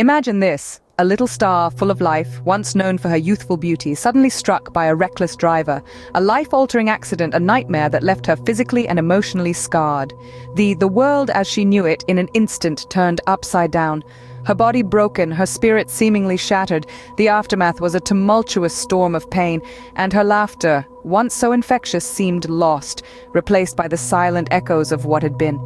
Imagine this, a little star full of life, once known for her youthful beauty, suddenly struck by a reckless driver, a life-altering accident, a nightmare that left her physically and emotionally scarred. The world as she knew it in an instant turned upside down. Her body broken, her spirit seemingly shattered. The aftermath was a tumultuous storm of pain, and her laughter, once so infectious, seemed lost, replaced by the silent echoes of what had been.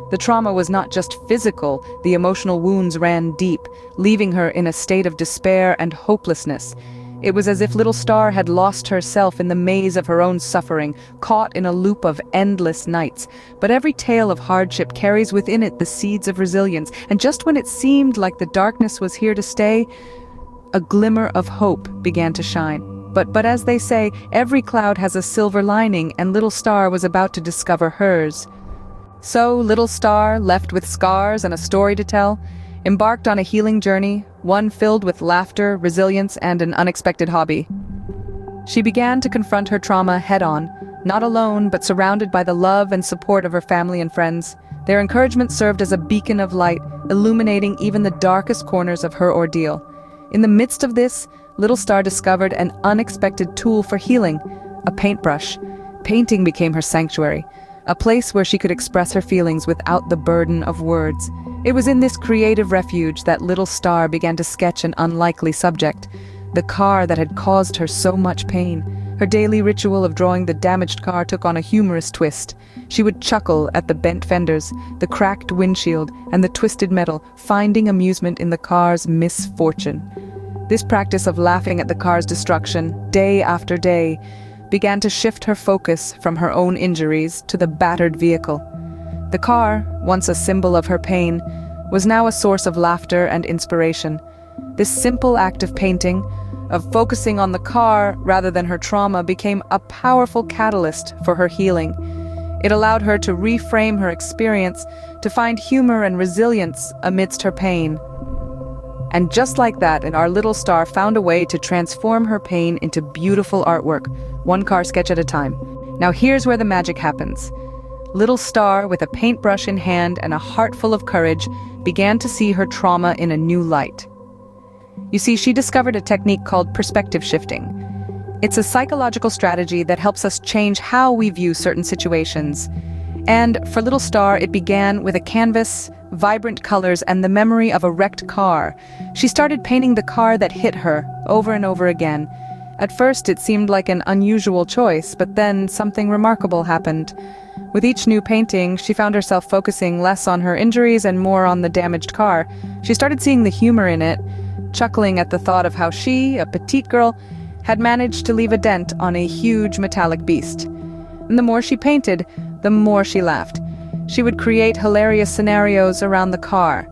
The trauma was not just physical, the emotional wounds ran deep, leaving her in a state of despair and hopelessness. It was as if little Star had lost herself in the maze of her own suffering, caught in a loop of endless nights. But every tale of hardship carries within it the seeds of resilience, and just when it seemed like the darkness was here to stay, a glimmer of hope began to shine. But as they say, every cloud has a silver lining, and little Star was about to discover hers. So, little Star, left with scars and a story to tell, embarked on a healing journey, one filled with laughter, resilience, and an unexpected hobby. She began to confront her trauma head-on, not alone, but surrounded by the love and support of her family and friends. Their encouragement served as a beacon of light, illuminating even the darkest corners of her ordeal. In the midst of this, little Star discovered an unexpected tool for healing, a paintbrush. Painting became her sanctuary, a place where she could express her feelings without the burden of words. It was in this creative refuge that little Star began to sketch an unlikely subject, the car that had caused her so much pain. Her daily ritual of drawing the damaged car took on a humorous twist. She would chuckle at the bent fenders, the cracked windshield, and the twisted metal, finding amusement in the car's misfortune. This practice of laughing at the car's destruction, day after day, began to shift her focus from her own injuries to the battered vehicle. The car, once a symbol of her pain, was now a source of laughter and inspiration. This simple act of painting, of focusing on the car rather than her trauma, became a powerful catalyst for her healing. It allowed her to reframe her experience, to find humor and resilience amidst her pain. And just like that, our little Star found a way to transform her pain into beautiful artwork, one car sketch at a time. Now here's where the magic happens. Little Star, with a paintbrush in hand and a heart full of courage, began to see her trauma in a new light. You see, she discovered a technique called perspective shifting. It's a psychological strategy that helps us change how we view certain situations. And for little Star, it began with a canvas, vibrant colors, and the memory of a wrecked car. She started painting the car that hit her over and over again. At first, it seemed like an unusual choice, but then something remarkable happened. With each new painting, she found herself focusing less on her injuries and more on the damaged car. She started seeing the humor in it, chuckling at the thought of how she, a petite girl, had managed to leave a dent on a huge metallic beast. And the more she painted, the more she laughed. She would create hilarious scenarios around the car.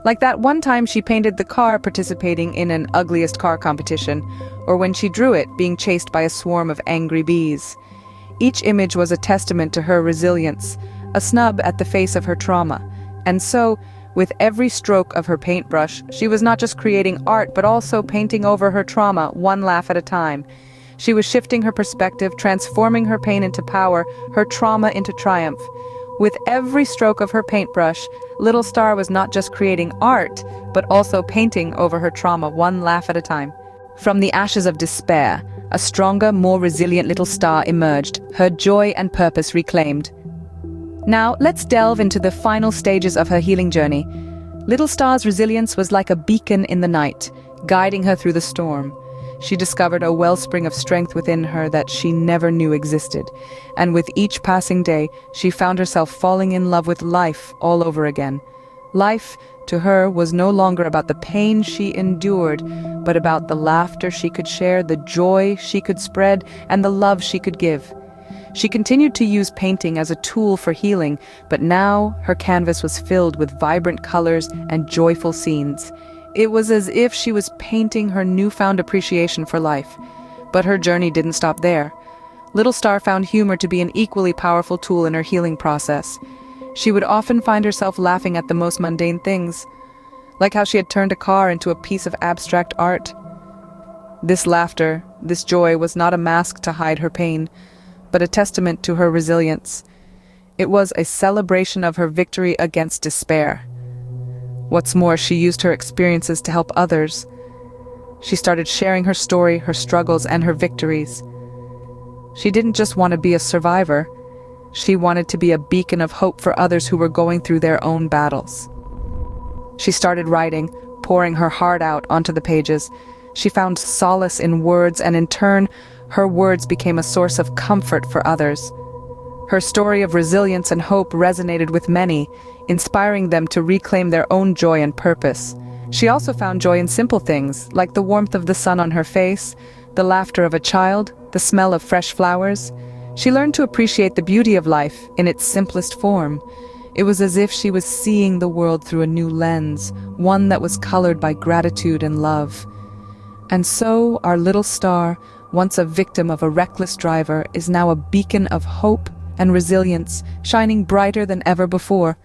Like that one time she painted the car participating in an ugliest car competition, or when she drew it being chased by a swarm of angry bees. Each image was a testament to her resilience, a snub at the face of her trauma. And so, with every stroke of her paintbrush, she was not just creating art, but also painting over her trauma, one laugh at a time. She was shifting her perspective, transforming her pain into power, her trauma into triumph. With every stroke of her paintbrush, little Star was not just creating art, but also painting over her trauma, one laugh at a time. From the ashes of despair, a stronger, more resilient little Star emerged, her joy and purpose reclaimed. Now, let's delve into the final stages of her healing journey. Little Star's resilience was like a beacon in the night, guiding her through the storm. She discovered a wellspring of strength within her that she never knew existed. And with each passing day, she found herself falling in love with life all over again. Life, to her, was no longer about the pain she endured, but about the laughter she could share, the joy she could spread, and the love she could give. She continued to use painting as a tool for healing, but now her canvas was filled with vibrant colors and joyful scenes. It was as if she was painting her newfound appreciation for life. But her journey didn't stop there. Little Star found humor to be an equally powerful tool in her healing process. She would often find herself laughing at the most mundane things, like how she had turned a car into a piece of abstract art. This laughter, this joy, was not a mask to hide her pain, but a testament to her resilience. It was a celebration of her victory against despair. What's more, she used her experiences to help others. She started sharing her story, her struggles, and her victories. She didn't just want to be a survivor. She wanted to be a beacon of hope for others who were going through their own battles. She started writing, pouring her heart out onto the pages. She found solace in words, and in turn, her words became a source of comfort for others. Her story of resilience and hope resonated with many, inspiring them to reclaim their own joy and purpose. She also found joy in simple things, like the warmth of the sun on her face, the laughter of a child, the smell of fresh flowers. She learned to appreciate the beauty of life in its simplest form. It was as if she was seeing the world through a new lens, one that was colored by gratitude and love. And so, our little star, once a victim of a reckless driver, is now a beacon of hope and resilience, shining brighter than ever before.